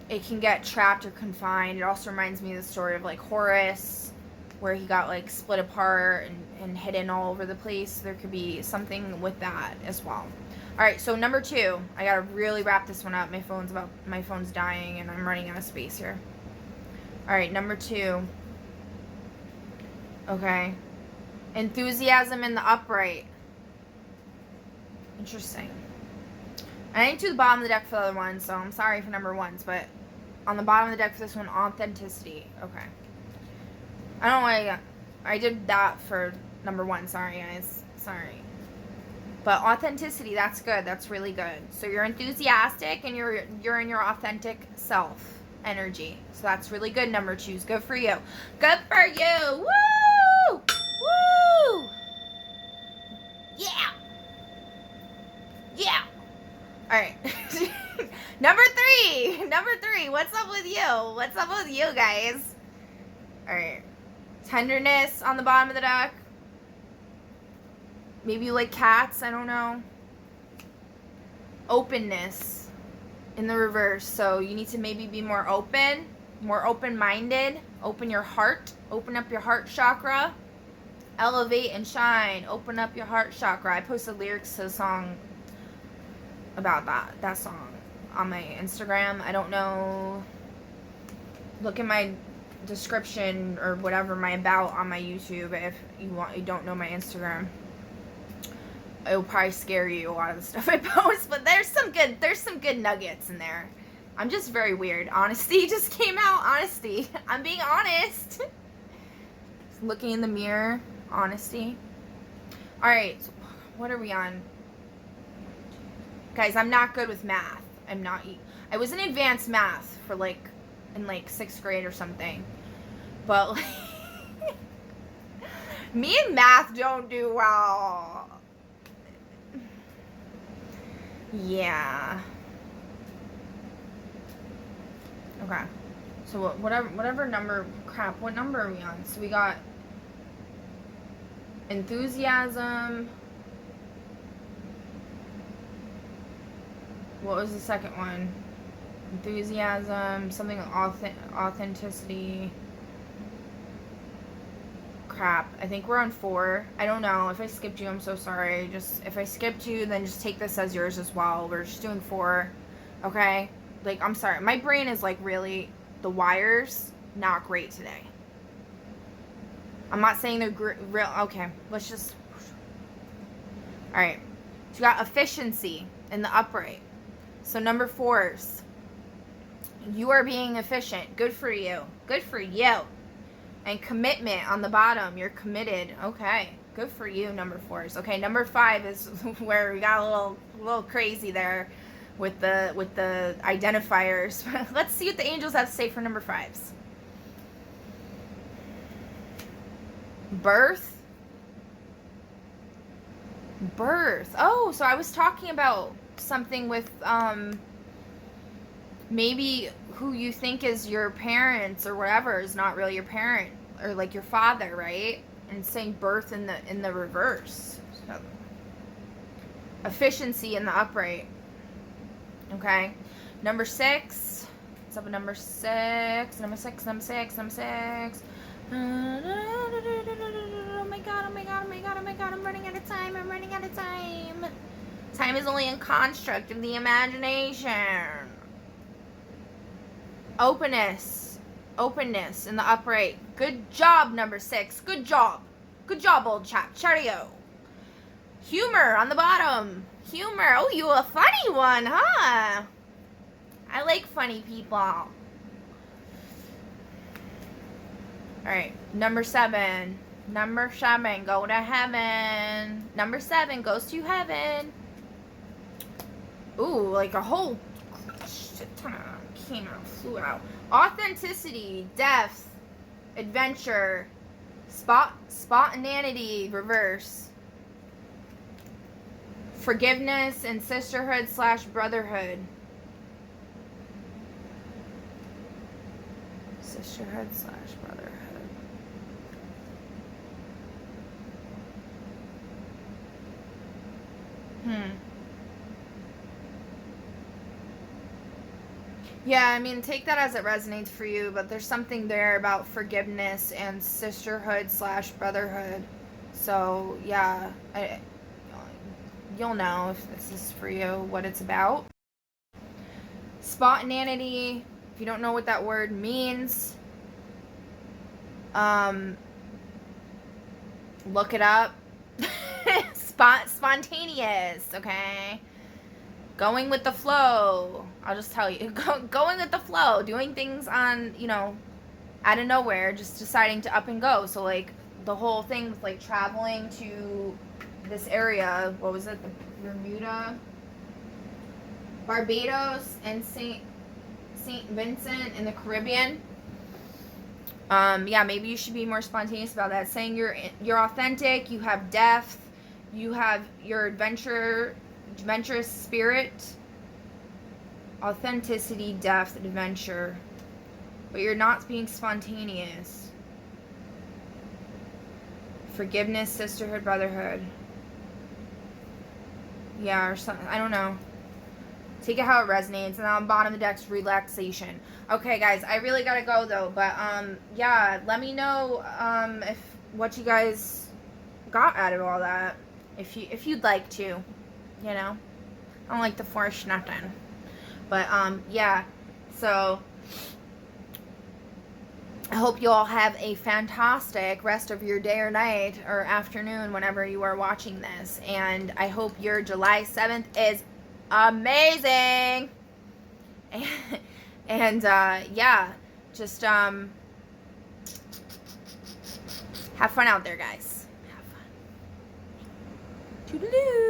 it can get trapped or confined. It also reminds me of the story of, like, Horus, where he got, like, split apart and hidden all over the place. There could be something with that as well. Alright, so number 2. I gotta really wrap this one up. My phone's dying and I'm running out of space here. Alright, number 2. Okay. Enthusiasm in the upright. Interesting. I didn't do the bottom of the deck for the other one, so I'm sorry for number 1s, but on the bottom of the deck for this one, authenticity. Okay. I don't know why I did that for number 1. Sorry, guys. Sorry. But authenticity, that's good. That's really good. So you're enthusiastic and you're in your authentic self energy. So that's really good, number 2s. Good for you. Good for you. Woo! Woo! Yeah! Yeah! Alright. Number 3. What's up with you? What's up with you guys? Alright. Tenderness on the bottom of the deck. Maybe you like cats. I don't know. Openness in the reverse. So you need to maybe be more open-minded. Open your heart. Open up your heart chakra. Elevate and shine. Open up your heart chakra. I posted lyrics to the song about that song on my Instagram. I don't know. Look in my description or whatever, my about on my YouTube, if you don't know my Instagram. It will probably scare you, a lot of the stuff I post, but there's some good nuggets in there. I'm just very weird. Honesty just came out. Honesty. I'm being honest. Looking in the mirror. Honesty. Alright, so what are we on? Guys, I'm not good with math. I was in advanced math for, like, in, like, 6th grade or something. But, like, me and math don't do well. Yeah. Okay. So whatever number, crap, what number are we on? So we got enthusiasm. What was the second one? Enthusiasm, something authenticity. Crap. I think we're on 4. I don't know. If I skipped you, I'm so sorry. If I skipped you, then just take this as yours as well. We're just doing 4. Okay? Like, I'm sorry. My brain is, like, really, the wires, not great today. I'm not saying they're real. Okay. Let's just. Alright. So we got efficiency in the upright. So number 4s. You are being efficient. Good for you. Good for you. And commitment on the bottom. You're committed. Okay. Good for you, number 4s. Okay, number 5 is where we got a little crazy there with the identifiers. Let's see what the angels have to say for number 5s. Birth. Oh, so I was talking about something with maybe who you think is your parents or whatever is not really your parent, or like your father, right? And it's saying birth in the reverse. So, efficiency in the upright. Okay. Number 6. What's up with number 6? Number 6, number 6, number 6. Oh my god, oh my god, oh my god, oh my god, I'm running out of time, I'm running out of time. Time is only a construct of the imagination. Openness. Openness in the upright. Good job, number 6. Good job. Good job, old chap. Cheerio. Humor on the bottom. Humor. Oh, you a funny one, huh? I like funny people. Alright, number 7. Number 7, go to heaven. Number 7 goes to heaven. Ooh, like a whole shit ton came out, flew out. Authenticity, depth, adventure, spontaneity, reverse. Forgiveness and sisterhood / brotherhood. Sisterhood / brotherhood. Yeah, I mean, take that as it resonates for you, but there's something there about forgiveness and sisterhood / brotherhood. So, yeah, you'll know if this is for you, what it's about. Spontaneity, if you don't know what that word means, look it up. Spontaneous, okay? Going with the flow. I'll just tell you. Going with the flow. Doing things on, out of nowhere. Just deciding to up and go. So, like, the whole thing with, like, traveling to this area. What was it? The Bermuda? Barbados and St. Vincent in the Caribbean. Yeah, maybe you should be more spontaneous about that. Saying you're authentic. You have depth. You have your adventurous spirit, authenticity, depth, adventure, but you're not being spontaneous. Forgiveness, sisterhood, brotherhood. Yeah, or something. I don't know. Take it how it resonates. And on the bottom of the deck's relaxation. Okay, guys, I really gotta go though. But yeah, let me know if what you guys got out of all that. If you'd like to. I don't like to force nothing. But, yeah. So, I hope you all have a fantastic rest of your day or night or afternoon whenever you are watching this. And I hope your July 7th is amazing. And yeah. Just, have fun out there, guys. Have fun. Toodaloo.